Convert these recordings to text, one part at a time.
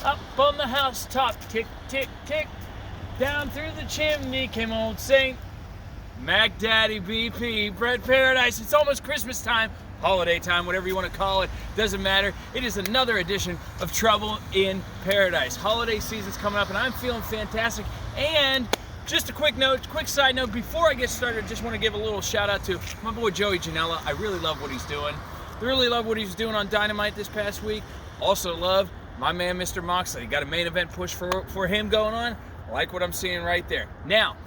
Up on the housetop, tick, tick, tick. Down through the chimney came old Saint Mac Daddy BP, Brett Paradise. It's almost Christmas time, holiday time, whatever you want to call it, doesn't matter. It is another edition of Trouble in Paradise. Holiday season's coming up and I'm feeling fantastic. And just a quick side note, before I get started, just want to give a little shout out to my boy Joey Janela. I really love what he's doing. Really love what he's doing on Dynamite this past week. Also love my man Mr. Moxley. Got a main event push for him going on. I like what I'm seeing right there. Now,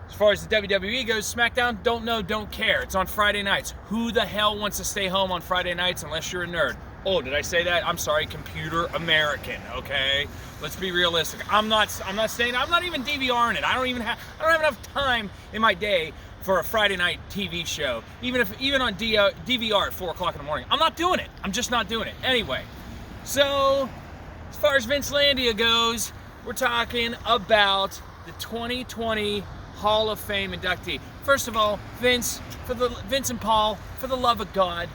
as far as the WWE goes, SmackDown, don't know, don't care. It's on Friday nights. Who the hell wants to stay home on Friday nights unless you're a nerd? Oh, did I say that? I'm sorry, computer American, okay? Let's be realistic. I'm not staying, I'm not even DVRing it. I don't have enough time in my day for a Friday night TV show. Even on DVR at 4 o'clock in the morning. I'm not doing it. I'm just not doing it. Anyway, so as far as Vince Landia goes, we're talking about the 2020 Hall of Fame inductee. First of all, Vince and Paul, for the love of God,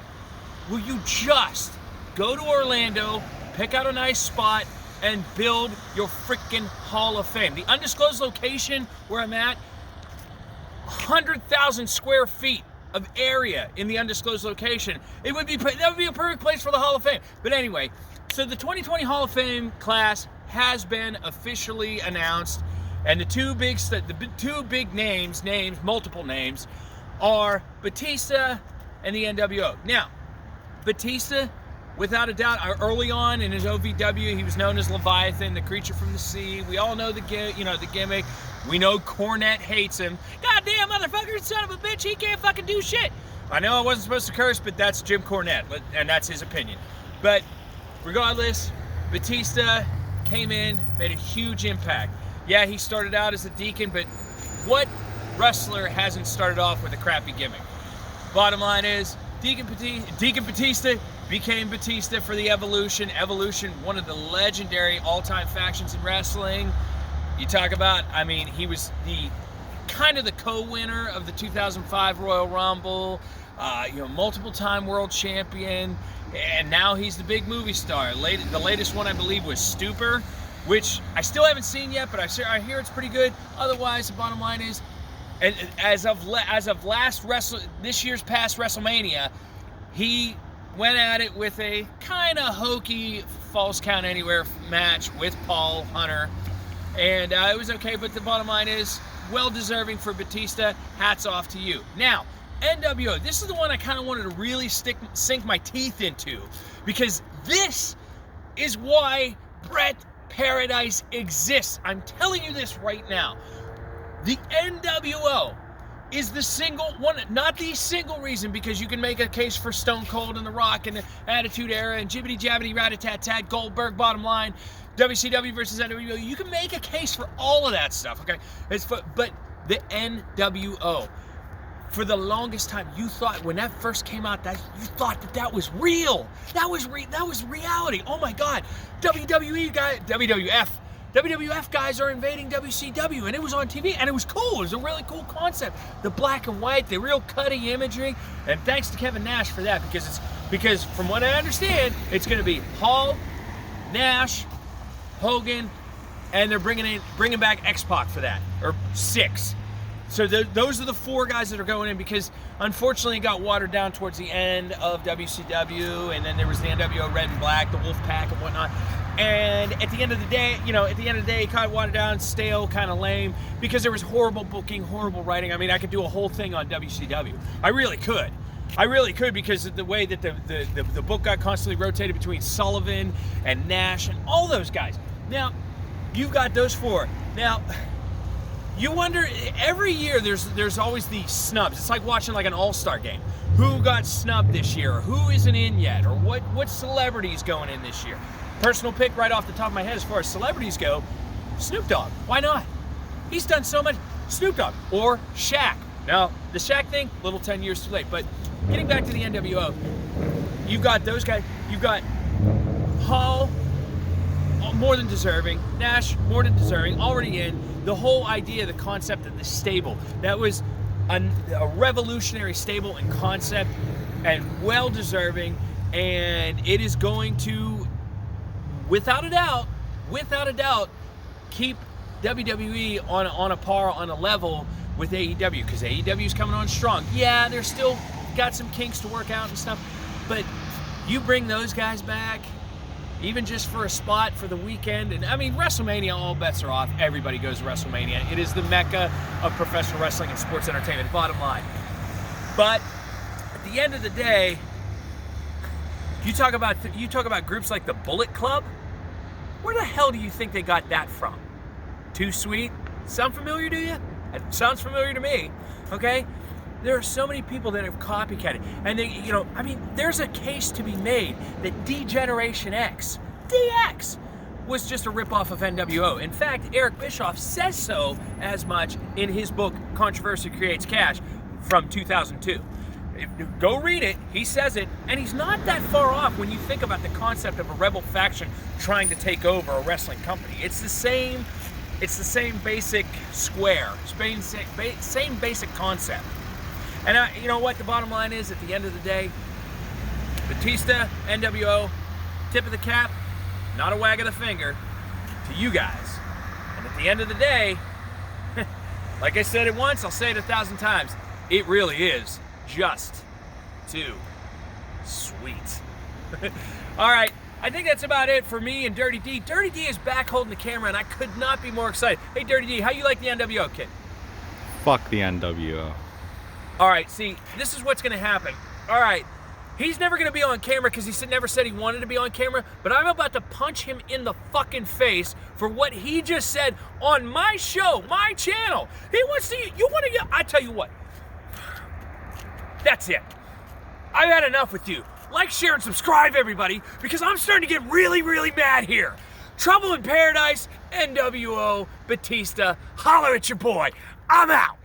will you just go to Orlando, pick out a nice spot, and build your freaking Hall of Fame? The undisclosed location where I'm at, 100,000 square feet of area in the undisclosed location. That would be a perfect place for the Hall of Fame. But anyway, so the 2020 Hall of Fame class has been officially announced, and the two big names, multiple names, are Batista and the NWO. Now, Batista, without a doubt, early on in his OVW, he was known as Leviathan, the creature from the sea. We all know the gimmick. We know Cornette hates him. Goddamn motherfucker, son of a bitch, he can't fucking do shit. I know I wasn't supposed to curse, but that's Jim Cornette, and that's his opinion. But regardless, Batista came in, made a huge impact. Yeah, he started out as a deacon, but what wrestler hasn't started off with a crappy gimmick? Bottom line is, Deacon Batista became Batista for the Evolution. Evolution, one of the legendary all-time factions in wrestling. You talk about, he was the co-winner of the 2005 Royal Rumble, multiple-time world champion, and now he's the big movie star. The latest one, I believe, was Stupor, which I still haven't seen yet, but I hear it's pretty good. Otherwise, the bottom line is, as of this year's past WrestleMania, he went at it with a kind of hokey Falls Count Anywhere match with Paul Hunter, and it was okay. But the bottom line is, well deserving for Batista. Hats off to you. Now, NWO. This is the one I kind of wanted to really sink my teeth into, because this is why Brett Paradise exists. I'm telling you this right now. The NWO is the single one, not the single reason, because you can make a case for Stone Cold and The Rock and the Attitude Era and Jibbity Jabbity Rat-a-tat-tat, Goldberg, bottom line, WCW versus NWO. You can make a case for all of that stuff, okay? But the NWO, for the longest time, you thought when that first came out, you thought that was real. That was reality. Oh my God, WWF guys are invading WCW, and it was on TV, and it was cool. It was a really cool concept. The black and white, the real cutting imagery, and thanks to Kevin Nash for that, because from what I understand, it's going to be Hall, Nash, Hogan, and they're bringing back X-Pac for that, or 6. So those are the 4 guys that are going in, because unfortunately it got watered down towards the end of WCW, and then there was the NWO Red and Black, the Wolf Pack and whatnot. And at the end of the day, it kind of watered down, stale, kind of lame, because there was horrible booking, horrible writing. I could do a whole thing on WCW. I really could, because of the way that the book got constantly rotated between Sullivan and Nash and all those guys. Now, you've got those 4. Now, you wonder, every year there's always these snubs. It's like watching like an all-star game. Who got snubbed this year? Or who isn't in yet? Or what celebrity's going in this year? Personal pick right off the top of my head as far as celebrities go, Snoop Dogg. Why not? He's done so much. Snoop Dogg. Or Shaq. Now, the Shaq thing, a little 10 years too late. But getting back to the NWO, you've got those guys. You've got Hall, more than deserving. Nash, more than deserving. Already in. The whole idea, the concept of the stable, that was a revolutionary stable and concept, and well deserving, and it is going to, without a doubt, without a doubt, keep WWE on a par, on a level with AEW, because AEW's coming on strong. Yeah, they're still got some kinks to work out and stuff, but you bring those guys back, even just for a spot for the weekend, and I mean, WrestleMania, all bets are off. Everybody goes to WrestleMania. It is the mecca of professional wrestling and sports entertainment, bottom line. But at the end of the day, you talk about groups like the Bullet Club. Where the hell do you think they got that from? Too Sweet? Sound familiar to you? It sounds familiar to me. Okay? There are so many people that have copycatted, and they, I mean, there's a case to be made that D-Generation X, DX, was just a ripoff of NWO. In fact, Eric Bischoff says so as much in his book, Controversy Creates Cash, from 2002. Go read it. He says it, and he's not that far off when you think about the concept of a rebel faction trying to take over a wrestling company. It's the same basic square, same basic concept. And you know what the bottom line is at the end of the day? Batista, NWO, tip of the cap, not a wag of the finger to you guys. And at the end of the day, like I said it once, I'll say it 1,000 times, it really is just too sweet. All right, I think that's about it for me and Dirty D. Dirty D is back holding the camera, and I could not be more excited. Hey, Dirty D, how you like the NWO, kid? Fuck the NWO. All right, see, this is what's going to happen. All right, he's never going to be on camera because he never said he wanted to be on camera, but I'm about to punch him in the fucking face for what he just said on my show, my channel. He wants to, you want to get, I tell you what, that's it. I've had enough with you. Like, share, and subscribe, everybody, because I'm starting to get really, really mad here. Trouble in Paradise, NWO, Batista, holler at your boy. I'm out.